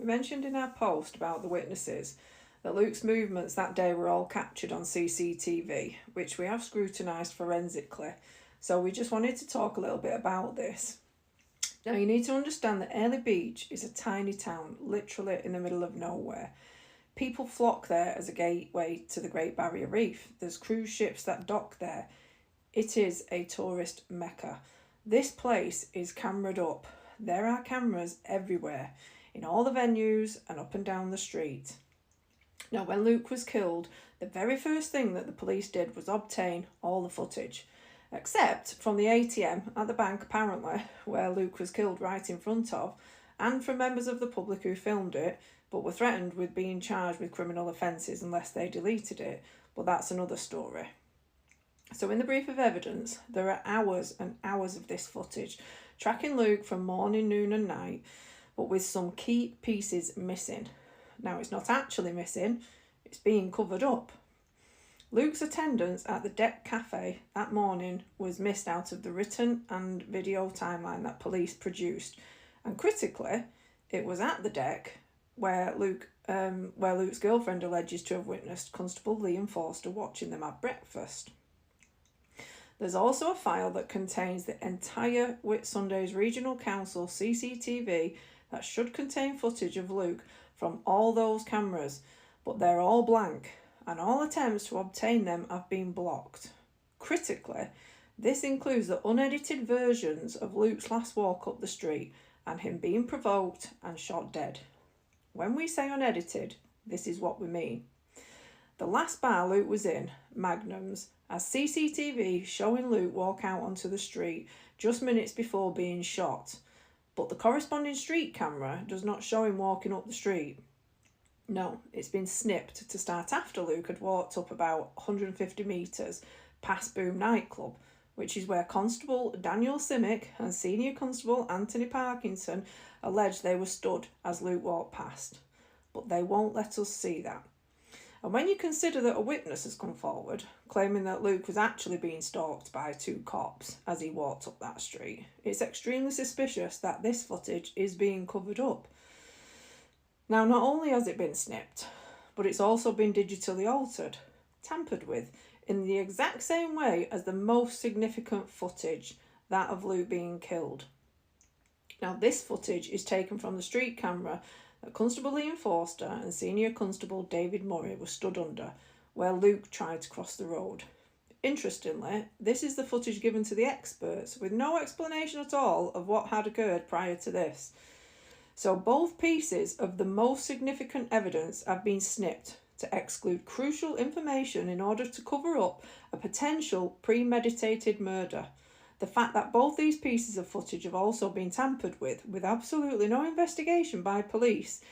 We mentioned in our post about the witnesses that Luke's movements that day were all captured on CCTV, which we have scrutinised forensically, so we just wanted to talk a little bit about this. Now, you need to understand that Airlie Beach is a tiny town, literally in the middle of nowhere. People flock there as a gateway to the Great Barrier Reef. There's cruise ships that dock there. It is a tourist mecca. This place is cameraed up. There are cameras everywhere, in all the venues and up and down the street. Now, when Luke was killed, the very first thing that the police did was obtain all the footage, except from the ATM at the bank, apparently, where Luke was killed right in front of, and from members of the public who filmed it, but were threatened with being charged with criminal offences unless they deleted it. But that's another story. So in the brief of evidence, there are hours and hours of this footage, tracking Luke from morning, noon and night, but with some key pieces missing. Now, it's not actually missing, it's being covered up. Luke's attendance at the Deck Cafe that morning was missed out of the written and video timeline that police produced. And critically, it was at the Deck where Luke's girlfriend alleges to have witnessed Constable Liam Forster watching them at breakfast. There's also a file that contains the entire Whitsundays Regional Council CCTV that should contain footage of Luke from all those cameras, but they're all blank, and all attempts to obtain them have been blocked. Critically, this includes the unedited versions of Luke's last walk up the street and him being provoked and shot dead. When we say unedited, this is what we mean. The last bar Luke was in, Magnum's, has CCTV showing Luke walk out onto the street just minutes before being shot, but the corresponding street camera does not show him walking up the street. No, it's been snipped to start after Luke had walked up about 150 metres past Boom nightclub, which is where Constable Daniel Simic and Senior Constable Anthony Parkinson allege they were stood as Luke walked past. But they won't let us see that. And when you consider that a witness has come forward, claiming that Luke was actually being stalked by two cops as he walked up that street, it's extremely suspicious that this footage is being covered up. Now, not only has it been snipped, but it's also been digitally altered, tampered with, in the exact same way as the most significant footage, that of Luke being killed. Now, this footage is taken from the street camera that Constable Liam Forster and Senior Constable David Murray were stood under, where Luke tried to cross the road. Interestingly, this is the footage given to the experts, with no explanation at all of what had occurred prior to this. So both pieces of the most significant evidence have been snipped to exclude crucial information in order to cover up a potential premeditated murder. The fact that both these pieces of footage have also been tampered with absolutely no investigation by police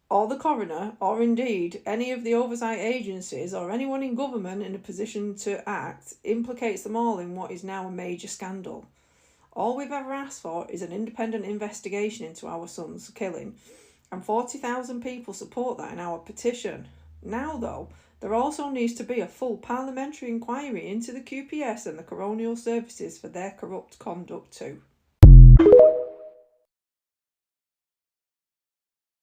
or the coroner, or indeed any of the oversight agencies or anyone in government in a position to act, implicates them all in what is now a major scandal. All we've ever asked for is an independent investigation into our son's killing, and 40,000 people support that in our petition. Now, though, there also needs to be a full parliamentary inquiry into the QPS and the coronial services for their corrupt conduct too.